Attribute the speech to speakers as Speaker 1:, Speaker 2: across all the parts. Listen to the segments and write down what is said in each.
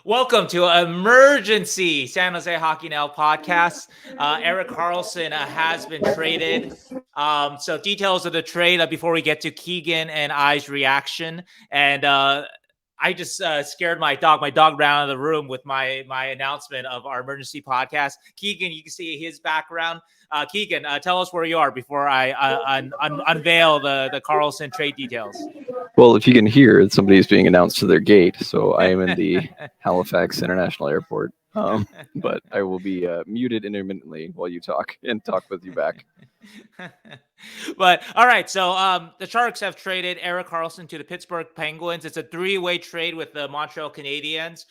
Speaker 1: Welcome to Emergency San Jose Hockey Now podcast. Erik Karlsson has been traded. So details of the trade before we get to Keegan and I's reaction. And I just scared my dog. My dog ran out of the room with my announcement of our emergency podcast. Keegan, you can see his background. Keegan, tell us where you are before I unveil the Karlsson trade details.
Speaker 2: Well, if you can hear, somebody's being announced to their gate. So I am in the Halifax International Airport. But I will be muted intermittently while you talk and talk with you back.
Speaker 1: But all right, so the Sharks have traded Erik Karlsson to the Pittsburgh Penguins. It's a three-way trade with the Montreal Canadiens.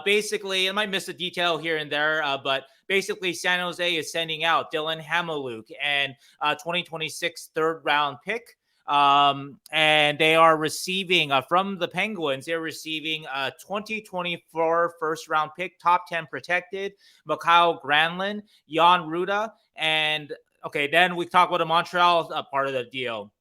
Speaker 1: Basically, I might miss a detail here and there, but basically San Jose is sending out Dylan Hamiluk and 2026 third-round pick. And they are receiving from the Penguins, they're receiving a 2024 first round pick, top 10 protected, Mikael Granlund, Jan Ruda, and okay, then we talk about the Montreal part of the deal.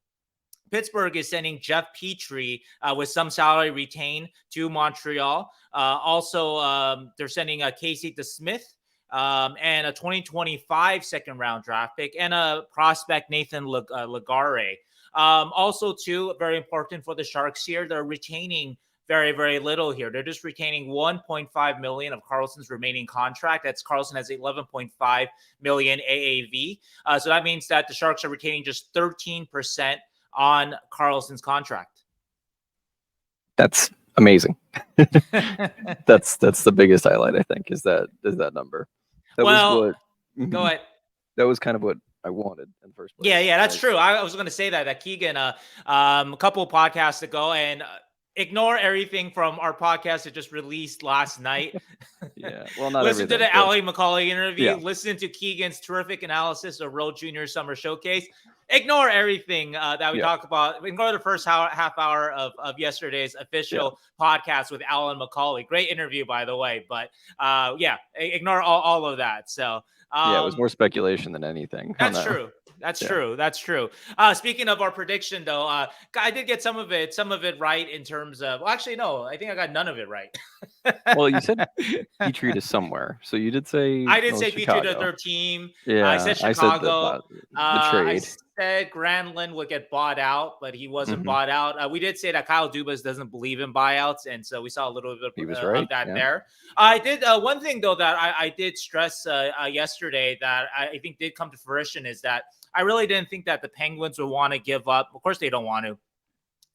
Speaker 1: Pittsburgh is sending Jeff Petrie with some salary retained to Montreal. Also, they're sending Casey DeSmith and a 2025 second round draft pick and a prospect, Nathan Legare. Also, too, very important for the Sharks here, they're retaining very, very little here. They're just retaining 1.5 million of Karlsson's remaining contract. That's Karlsson has 11.5 million AAV. So that means that the Sharks are retaining just 13% on Karlsson's contract.
Speaker 2: That's amazing. that's the biggest highlight, I think, is that number.
Speaker 1: Go ahead.
Speaker 2: That was kind of what I wanted in the first place.
Speaker 1: Yeah, that's true. I was going to say that Keegan, a couple of podcasts ago, and ignore everything from our podcast that just released last night.
Speaker 2: Yeah, well, not
Speaker 1: listen to the Ali McCauley interview.
Speaker 2: Yeah.
Speaker 1: Listen to Keegan's terrific analysis of World Junior Summer Showcase. Ignore everything that we talk about. Ignore the first half hour of yesterday's official podcast with Alan McCauley. Great interview, by the way. But ignore all of that. So
Speaker 2: it was more speculation than anything.
Speaker 1: That's true. That's true. Speaking of our prediction, though, I did get some of it right in terms of. Well, actually, no, I think I got none of it right.
Speaker 2: Well, you said Petrie to somewhere, so you did say.
Speaker 1: I did say Petrie to their team.
Speaker 2: Yeah,
Speaker 1: I said Chicago.
Speaker 2: The trade.
Speaker 1: I said Granlund would get bought out, but he wasn't bought out. We did say that Kyle Dubas doesn't believe in buyouts, and so we saw a little bit of that there. I did one thing though that I did stress yesterday that I think did come to fruition is that I really didn't think that the Penguins would want to give up. Of course, they don't want to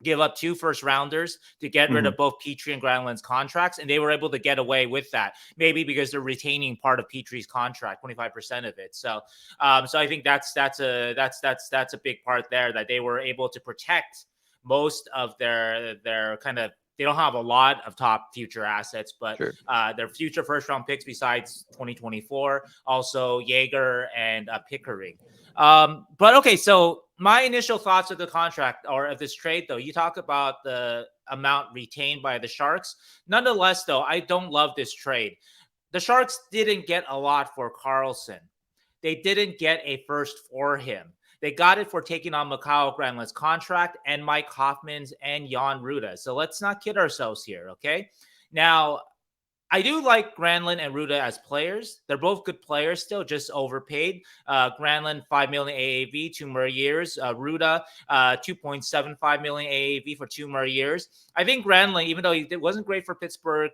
Speaker 1: give up 2 first rounders to get rid of both Petrie and Granlund's contracts, and they were able to get away with that. Maybe because they're retaining part of Petrie's contract, 25% of it. So I think that's a big part there that they were able to protect most of their kind of. They don't have a lot of top future assets, but their future first round picks besides 2024, also Jaeger and Pickering. But okay, so my initial thoughts of the contract or of this trade, though, you talk about the amount retained by the Sharks. Nonetheless, though, I don't love this trade. The Sharks didn't get a lot for Karlsson. They didn't get a first for him. They got it for taking on Mikael Granlund's contract and Mike Hoffman's and Jan Ruda. So let's not kid ourselves here, okay? Now, I do like Granlund and Ruda as players. They're both good players still, just overpaid. Granlund, 5 million AAV, 2 more years. Ruda, 2.75 million AAV for 2 more years. I think Granlund, even though he wasn't great for Pittsburgh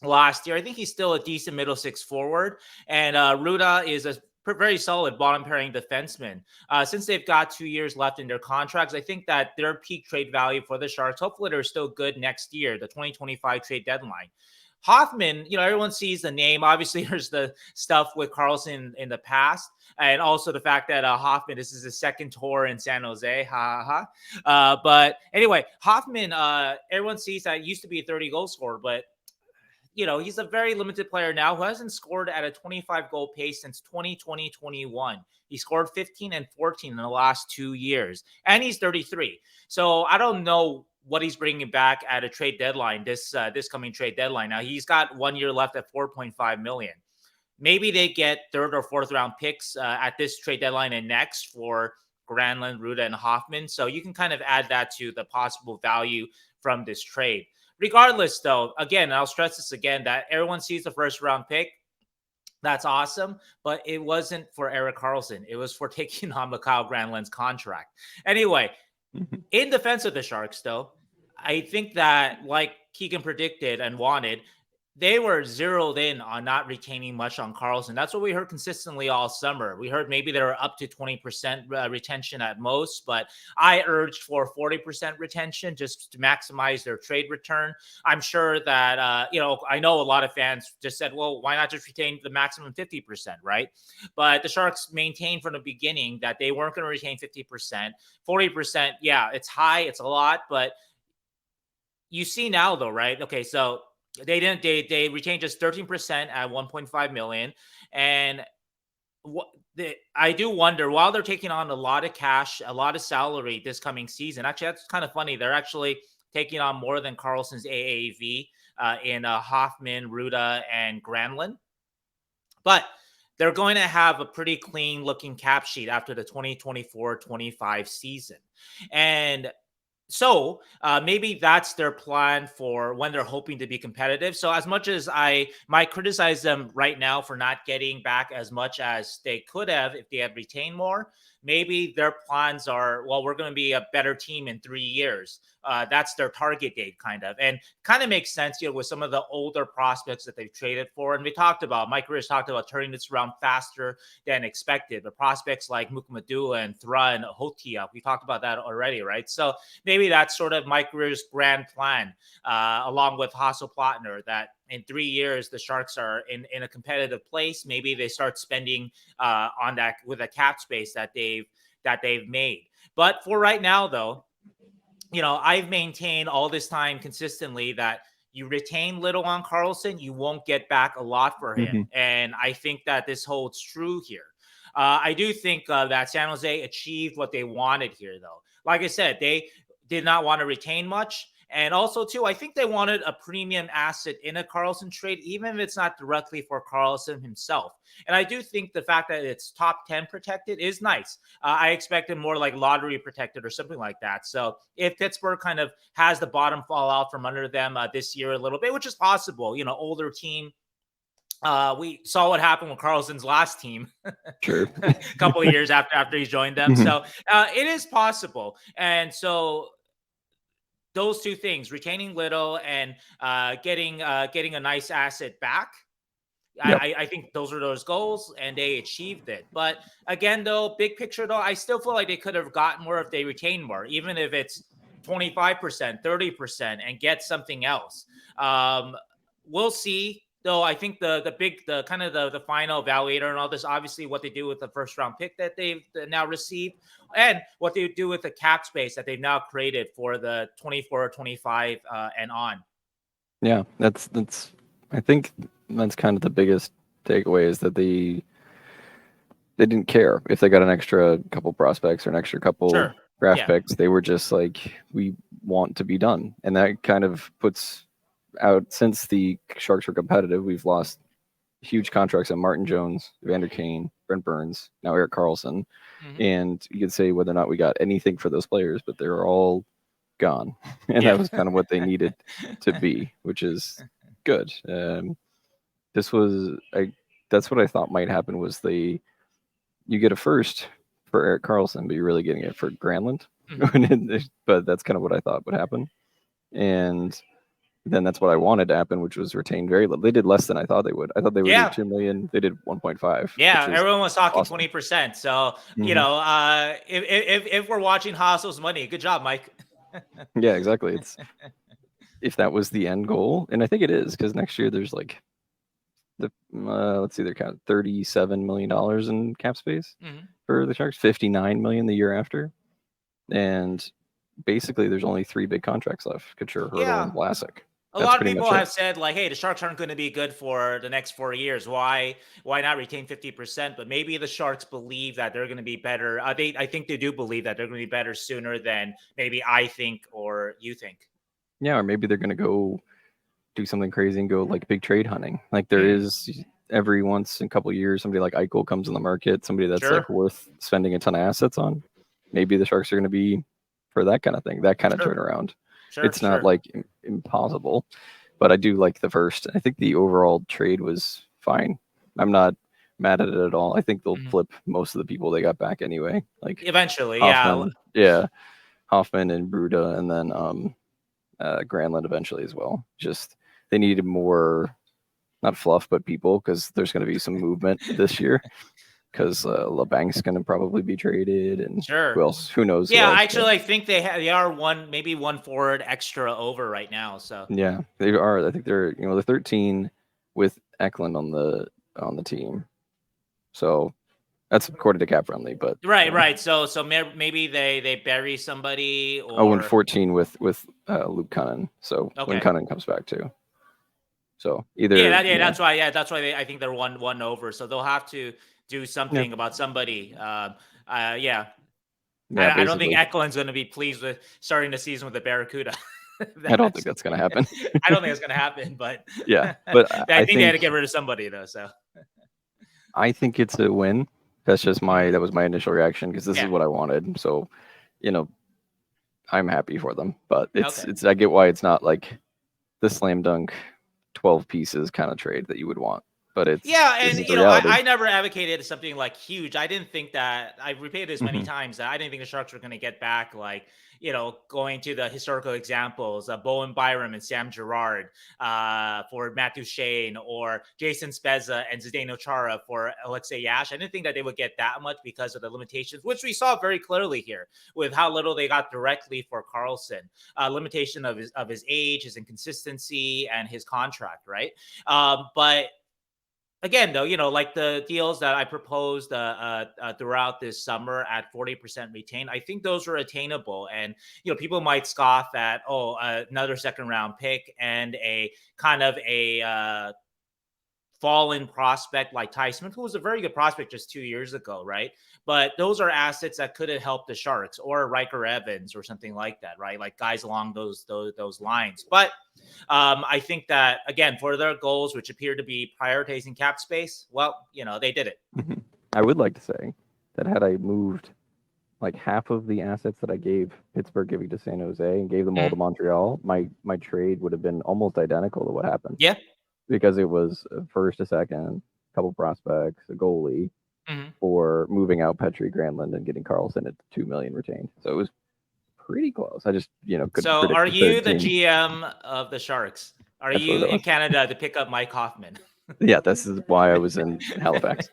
Speaker 1: last year, I think he's still a decent middle six forward. And Ruda is a very solid bottom pairing defenseman. Since they've got 2 years left in their contracts, I think that their peak trade value for the Sharks, hopefully they're still good next year, the 2025 trade deadline. Hoffman, everyone sees the name. Obviously, there's the stuff with Karlsson in the past, and also the fact that Hoffman, this is his second tour in San Jose. But anyway, Hoffman, everyone sees that he used to be a 30 goal scorer, but he's a very limited player now who hasn't scored at a 25 goal pace since 2020-21. He scored 15 and 14 in the last 2 years, and he's 33. So I don't know what he's bringing back at a trade deadline, this coming trade deadline. Now, he's got 1 year left at $4.5 million. Maybe they get third or fourth round picks at this trade deadline and next for Granlund, Ruda, and Hoffman. So you can kind of add that to the possible value from this trade. regardless, though, again, I'll stress this again, that everyone sees the first round pick. That's awesome, but it wasn't for Erik Karlsson. It was for taking on Mikael Granlund's contract. Anyway, in defense of the Sharks, though, I think that, like Keegan predicted and wanted, they were zeroed in on not retaining much on Karlsson. That's what we heard consistently all summer. We heard maybe they were up to 20% retention at most, but I urged for 40% retention just to maximize their trade return. I'm sure that, I know a lot of fans just said, well, why not just retain the maximum 50%, right? But the Sharks maintained from the beginning that they weren't going to retain 50%. 40%, yeah, it's high, it's a lot, but you see now, though, right? Okay, so they didn't. They retained just 13% at 1.5 million, and I do wonder, while they're taking on a lot of cash, a lot of salary this coming season. Actually, that's kind of funny. They're actually taking on more than Karlsson's AAV in Hoffman, Ruda, and Granlund, but they're going to have a pretty clean looking cap sheet after the 2024-25 season, and so maybe that's their plan for when they're hoping to be competitive. So as much as I might criticize them right now for not getting back as much as they could have if they had retained more, maybe their plans are, well, we're going to be a better team in 3 years. That's their target date, kind of. And kind of makes sense, with some of the older prospects that they've traded for. And Mike Rich talked about turning this around faster than expected. The prospects like Mukamadua and Thra and Hotia, we talked about that already, right? So maybe that's sort of Mike Rich's grand plan, along with Hasso Plattner, that in 3 years, the Sharks are in a competitive place. Maybe they start spending on that with a cap space that they've made. But for right now, though, I've maintained all this time consistently that you retain little on Karlsson, you won't get back a lot for him. And I think that this holds true here. I do think that San Jose achieved what they wanted here, though. Like I said, they did not want to retain much. And also, too, I think they wanted a premium asset in a Karlsson trade, even if it's not directly for Karlsson himself. And I do think the fact that it's top 10 protected is nice. I expected more like lottery protected or something like that. So if Pittsburgh kind of has the bottom fall out from under them this year a little bit, which is possible, older team. We saw what happened with Karlsson's last team
Speaker 2: sure.
Speaker 1: a couple of years after he joined them. So it is possible. And so those two things, retaining little and getting a nice asset back, yep. I think those are those goals, and they achieved it. But again, though, big picture, though, I still feel like they could have gotten more if they retained more, even if it's 25%, 30%, and get something else. We'll see. Though I think the kind of the final evaluator and all this, obviously what they do with the first round pick that they've now received, and what they do with the cap space that they've now created for the 24-25 and on.
Speaker 2: Yeah, that's I think that's kind of the biggest takeaway, is that they didn't care if they got an extra couple prospects or an extra couple draft picks. They were just like, we want to be done, and that kind of puts out, since the Sharks were competitive, we've lost huge contracts on Martin Jones, Evander Kane, Brent Burns, now Erik Karlsson. And you could say whether or not we got anything for those players, but they were all gone. And that was kind of what they needed to be, which is good. That's what I thought might happen, was you get a first for Erik Karlsson, but you're really getting it for Granlund. But that's kind of what I thought would happen. And then that's what I wanted to happen, which was retain very little. They did less than I thought they would. I thought they would do 2 million. They did 1.5.
Speaker 1: Yeah, everyone was talking awesome. 20%. So, if we're watching Hassel's money, good job, Mike.
Speaker 2: Yeah, exactly. It's if that was the end goal, and I think it is, because next year there's like let's see, they're counting $37 million in cap space for the Sharks, $59 million the year after, and basically there's only 3 big contracts left: Couture, Hurdle, and Vlasic.
Speaker 1: A lot of people have said, like, hey, the Sharks aren't going to be good for the next 4 years. Why not retain 50%? But maybe the Sharks believe that they're going to be better. I think they do believe that they're going to be better sooner than maybe I think or you think.
Speaker 2: Yeah, or maybe they're going to go do something crazy and go like big trade hunting. Like there is every once in a couple of years, somebody like Eichel comes in the market, somebody that's like worth spending a ton of assets on. Maybe the Sharks are going to be for that kind of thing, that kind of turnaround. It's not like impossible, but I do like the first. I think the overall trade was fine. I'm not mad at it at all. I think they'll flip most of the people they got back anyway. Like
Speaker 1: eventually,
Speaker 2: Hoffman, Hoffman and Bruda, and then Granlund eventually as well. Just they needed more, not fluff, but people, because there's going to be some movement this year. Because LeBank's going to probably be traded, and who else? Who knows?
Speaker 1: Yeah, actually, I think they are maybe one forward extra over right now. So
Speaker 2: yeah, they are. I think they're they're 13 with Eklund on the team. So that's according to Cap Friendly, but
Speaker 1: right. So maybe they bury somebody. Or...
Speaker 2: and 14 with Luke Cunnin. So when Cunnin comes back too. So either
Speaker 1: that's why I think they're one over. So they'll have to do something about somebody. I don't think Eklund's going to be pleased with starting the season with the Barracuda.
Speaker 2: I don't think that's going to happen.
Speaker 1: I don't think it's going to happen, but
Speaker 2: but
Speaker 1: I think they had to get rid of somebody though. So
Speaker 2: I think it's a win. That's just that was my initial reaction because this is what I wanted. So, I'm happy for them, but it's I get why it's not like the slam dunk 12 pieces kind of trade that you would want. But it's
Speaker 1: and I never advocated something like huge. I didn't think that I repeated this many times that I didn't think the Sharks were going to get back like going to the historical examples of Bowen Byram and Sam Girard for Matt Duchene, or Jason Spezza and Zdeno Chara for Alexei Yash. I didn't think that they would get that much because of the limitations, which we saw very clearly here with how little they got directly for Karlsson. Limitation of his age, his inconsistency, and his contract, right? But again, though, like the deals that I proposed throughout this summer at 40% retained, I think those are attainable. And, people might scoff at, another second round pick and a kind of a fallen prospect like Ty Smith, who was a very good prospect just 2 years ago, right? But those are assets that could have helped the Sharks, or Riker Evans or something like that, right? Like guys along those lines. But I think that, again, for their goals, which appear to be prioritizing cap space, well, they did it.
Speaker 2: I would like to say that had I moved like half of the assets that I gave Pittsburgh giving to San Jose and gave them all to Montreal, my trade would have been almost identical to what happened.
Speaker 1: Yeah.
Speaker 2: Because it was a first, a second, a couple prospects, a goalie for moving out Petry, Granlund, and getting Karlsson at $2 million retained. So it was pretty close. I just couldn't.
Speaker 1: So are you the GM of the Sharks? Are you in Canada to pick up Mike Hoffman?
Speaker 2: Yeah, this is why I was in Halifax.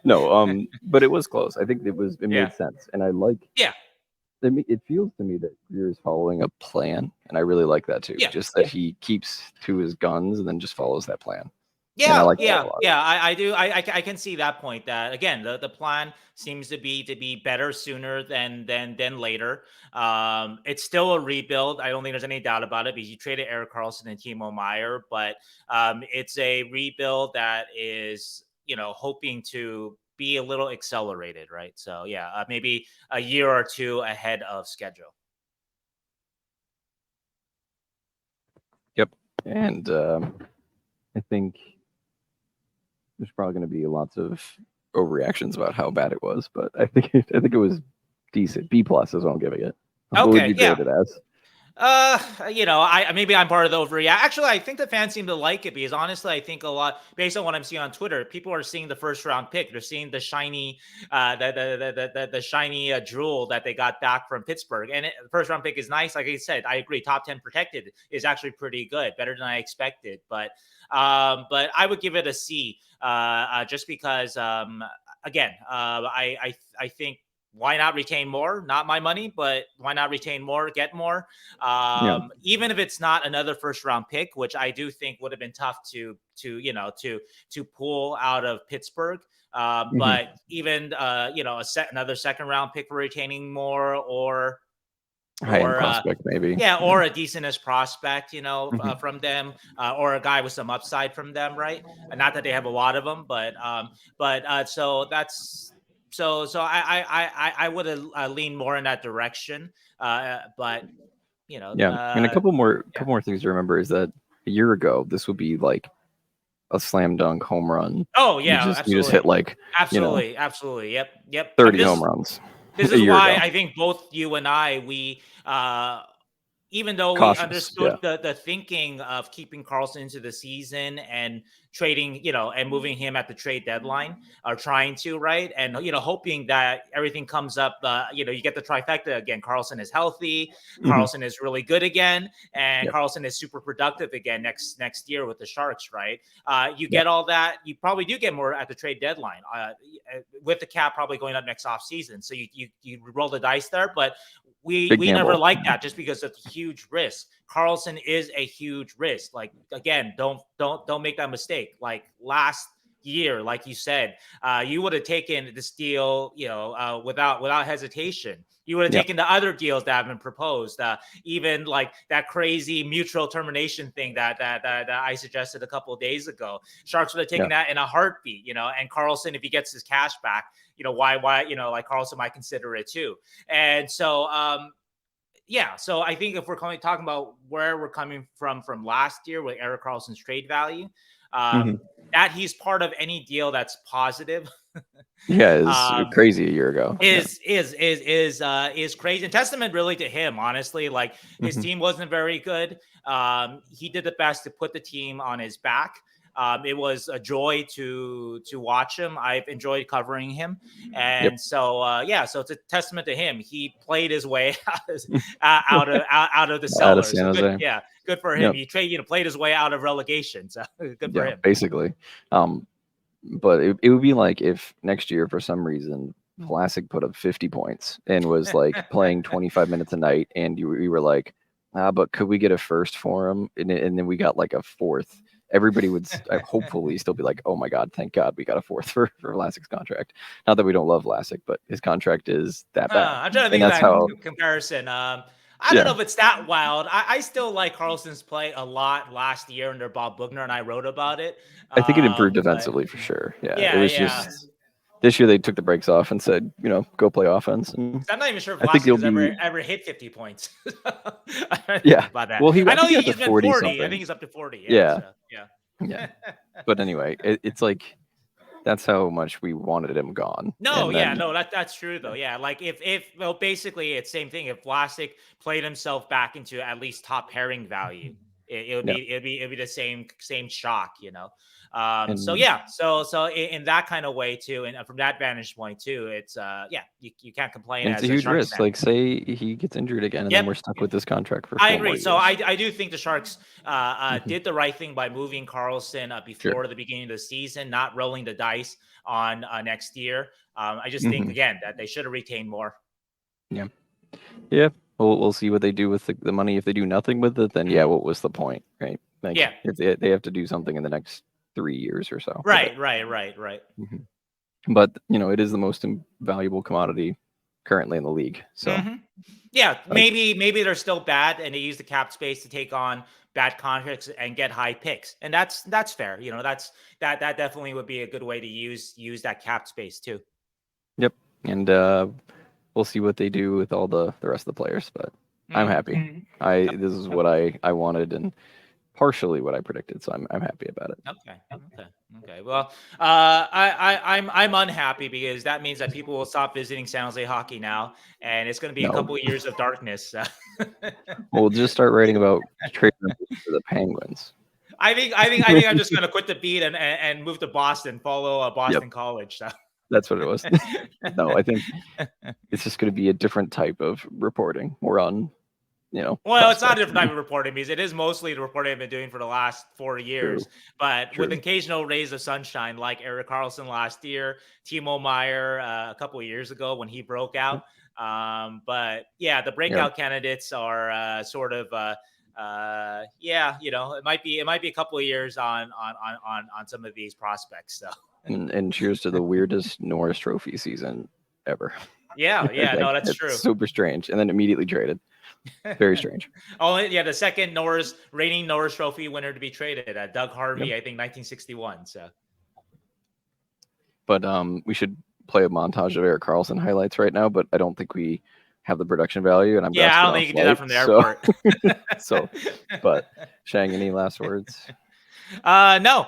Speaker 2: No, but it was close. I think it made sense, and I like.
Speaker 1: Yeah.
Speaker 2: It feels to me that Greer is following a plan, and I really like that too.
Speaker 1: Yeah.
Speaker 2: Just that he keeps to his guns and then just follows that plan.
Speaker 1: Yeah, I do. I can see that point. That again, the plan seems to be better sooner than later. It's still a rebuild. I don't think there's any doubt about it because you traded Erik Karlsson and Timo Meier, but it's a rebuild that is hoping to be a little accelerated, right? So maybe a year or two ahead of schedule.
Speaker 2: Yep, and I think there's probably going to be lots of overreactions about how bad it was, but I think it was decent. B+ is what I'm giving it. What would you grade it as?
Speaker 1: Maybe I'm part of the overreaction. Actually, I think the fans seem to like it because honestly, I think a lot based on what I'm seeing on Twitter, people are seeing the first round pick. They're seeing the shiny, the shiny jewel that they got back from Pittsburgh, and the first round pick is nice. Like I said, I agree. Top 10 protected is actually pretty good, better than I expected. But I would give it a C, just because again, I think. Why not retain more? Not my money, but why not retain more, get more? Even if it's not another first round pick, which I do think would have been tough to pull out of Pittsburgh. But even another second round pick for retaining more, or
Speaker 2: high-end prospect maybe.
Speaker 1: Or a decentish prospect, from them, or a guy with some upside from them, right? Not that they have a lot of them, but so that's. So I would have leaned more in that direction, but and
Speaker 2: a couple more things to remember is that a year ago this would be like a slam dunk home run.
Speaker 1: Oh yeah,
Speaker 2: you just hit like
Speaker 1: absolutely, yep.
Speaker 2: 30 home runs.
Speaker 1: This is why I think both you and I, we even though we understood the thinking of keeping Karlsson into the season and trading, and moving him at the trade deadline, or trying to, right? And, hoping that everything comes up, you get the trifecta again. Karlsson is healthy. Karlsson is really good again. And Karlsson is super productive again next year with the Sharks, right? You get all that. You probably do get more at the trade deadline with the cap probably going up next offseason. So you roll the dice there, but we never like that just because it's a huge risk. Karlsson is a huge risk. Like, again, don't make that mistake. Like last year, like you said, you would have taken this deal, without hesitation. You would have taken the other deals that have been proposed, even like that crazy mutual termination thing that I suggested a couple of days ago. Sharks would have taken that in a heartbeat, and Karlsson, if he gets his cash back, why, like Karlsson might consider it too. And so, so I think if we're talking about where we're coming from last year with Erik Karlsson's trade value, that he's part of any deal that's positive.
Speaker 2: It's crazy a year ago.
Speaker 1: Is crazy, and testament really to him, honestly. Like, his team wasn't very good. He did the best to put the team on his back. It was a joy to watch him. I've enjoyed covering him, and so it's a testament to him. He played his way out of the cellar. So good for him. He played his way out of relegation. So good for him.
Speaker 2: Basically, but it would be like if next year for some reason Vlasic put up 50 points and was like playing 25 minutes a night, and you were like, but could we get a first for him? And then we got like a fourth. Everybody would hopefully still be like, oh my God, thank God we got a fourth for Vlasic's contract. Not that we don't love Vlasic, but his contract is that bad.
Speaker 1: I'm trying to think of that comparison. I don't know if it's that wild. I still like Karlsson's play a lot last year under Bob Bugner, and I wrote about it.
Speaker 2: I think it improved defensively for sure. It was just this year they took the brakes off and said, go play offense. And
Speaker 1: I'm not even sure if Vlasic has ever hit 50 points.
Speaker 2: About
Speaker 1: that. Well, I know he's been 40. I think he's up to 40.
Speaker 2: Yeah. But anyway, it's like that's how much we wanted him gone.
Speaker 1: That's true though. Yeah, like if basically it's same thing. If Vlasic played himself back into at least top pairing value, it'd be the same shock, So in that kind of way too, and from that vantage point too, it's you can't complain.
Speaker 2: It's a huge risk. Fan. Like, say he gets injured again, and then we're stuck with this contract for.
Speaker 1: I agree. So I do think the Sharks did the right thing by moving Karlsson before the beginning of the season, not rolling the dice on next year. I just think again that they should have retained more.
Speaker 2: Yeah. We'll see what they do with the money. If they do nothing with it, then what was the point, right? Like, if they have to do something in the next 3 years or so.
Speaker 1: Right.
Speaker 2: But it is the most valuable commodity currently in the league. So
Speaker 1: maybe they're still bad, and they use the cap space to take on bad contracts and get high picks, and that's fair. That definitely would be a good way to use that cap space too.
Speaker 2: Yep, and we'll see what they do with all the rest of the players, but I'm happy. This is what I wanted, and partially what I predicted, so I'm happy about it.
Speaker 1: Okay. Well, I'm unhappy because that means that people will stop visiting San Jose hockey now, and it's going to be a couple of years of darkness.
Speaker 2: We'll just start writing about trading for the Penguins.
Speaker 1: I think I'm just going to quit the beat and move to Boston, follow Boston College. So.
Speaker 2: That's what it was. No, I think it's just going to be a different type of reporting. More on,
Speaker 1: Well, it's not a different type of reporting because it is mostly the reporting I've been doing for the last 4 years.
Speaker 2: True.
Speaker 1: But with occasional rays of sunshine, like Erik Karlsson last year, Timo Meier a couple of years ago when he broke out. But the breakout candidates are sort of. It might be a couple of years on some of these prospects. So.
Speaker 2: And cheers to the weirdest Norris Trophy season ever.
Speaker 1: That's true.
Speaker 2: Super strange, and then immediately traded. Very strange.
Speaker 1: The second reigning Norris Trophy winner to be traded, Doug Harvey, I think 1961. So,
Speaker 2: but we should play a montage of Erik Karlsson highlights right now, but I don't think we have the production value, and
Speaker 1: I don't think you can do that from the airport.
Speaker 2: But Shang, any last words?
Speaker 1: No.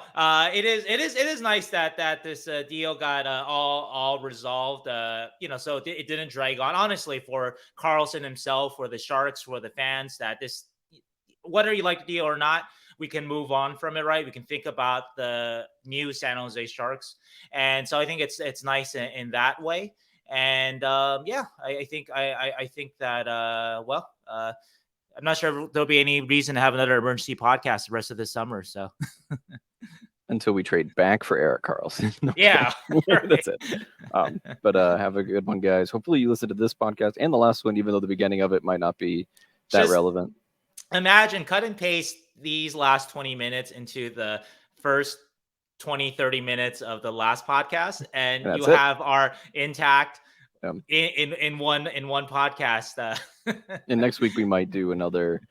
Speaker 1: It is nice that this deal got all resolved. So it didn't drag on. Honestly, for Karlsson himself, for the Sharks, for the fans, that this, whether you like the deal or not, we can move on from it, right? We can think about the new San Jose Sharks, and so I think it's nice in that way. And I think that I'm not sure if there'll be any reason to have another emergency podcast the rest of this summer. So
Speaker 2: until we trade back for Erik Karlsson.
Speaker 1: Yeah,
Speaker 2: that's it. But have a good one, guys. Hopefully you listen to this podcast and the last one, even though the beginning of it might not be that relevant.
Speaker 1: Imagine cut and paste these last 20 minutes into the first 20-30 minutes of the last podcast, and you have our intact in one podcast.
Speaker 2: And next week we might do another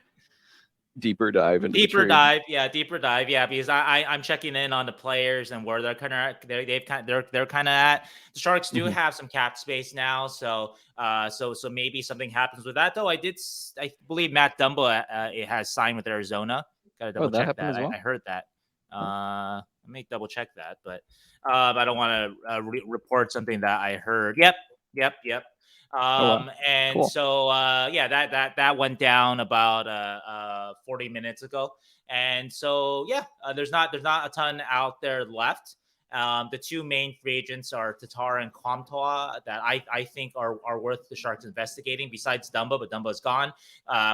Speaker 2: deeper dive into
Speaker 1: deeper dive, because I'm checking in on the players and where they're kind of at. The Sharks do have some cap space now, so maybe something happens with that. Though I believe Matt Dumba has signed with Arizona. Gotta double check that. Well? I heard that. Let me double check that, but I don't want to report something that I heard. Yep. And cool. So that went down about 40 minutes ago, and so there's not a ton out there left. The two main free agents are Tatar and Comtois that I think are worth the Sharks investigating, besides Dumba, but Dumba's gone.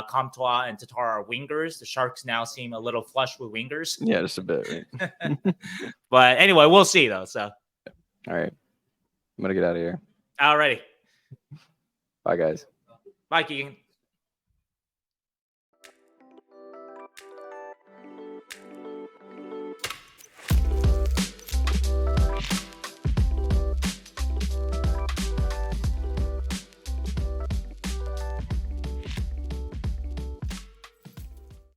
Speaker 1: Comtois and Tatar are wingers. The Sharks now seem a little flush with wingers.
Speaker 2: Yeah, just a bit, right?
Speaker 1: But anyway, we'll see though. So
Speaker 2: all right, I'm gonna get out of here.
Speaker 1: Alrighty.
Speaker 2: Bye, guys.
Speaker 1: Bye, Keegan.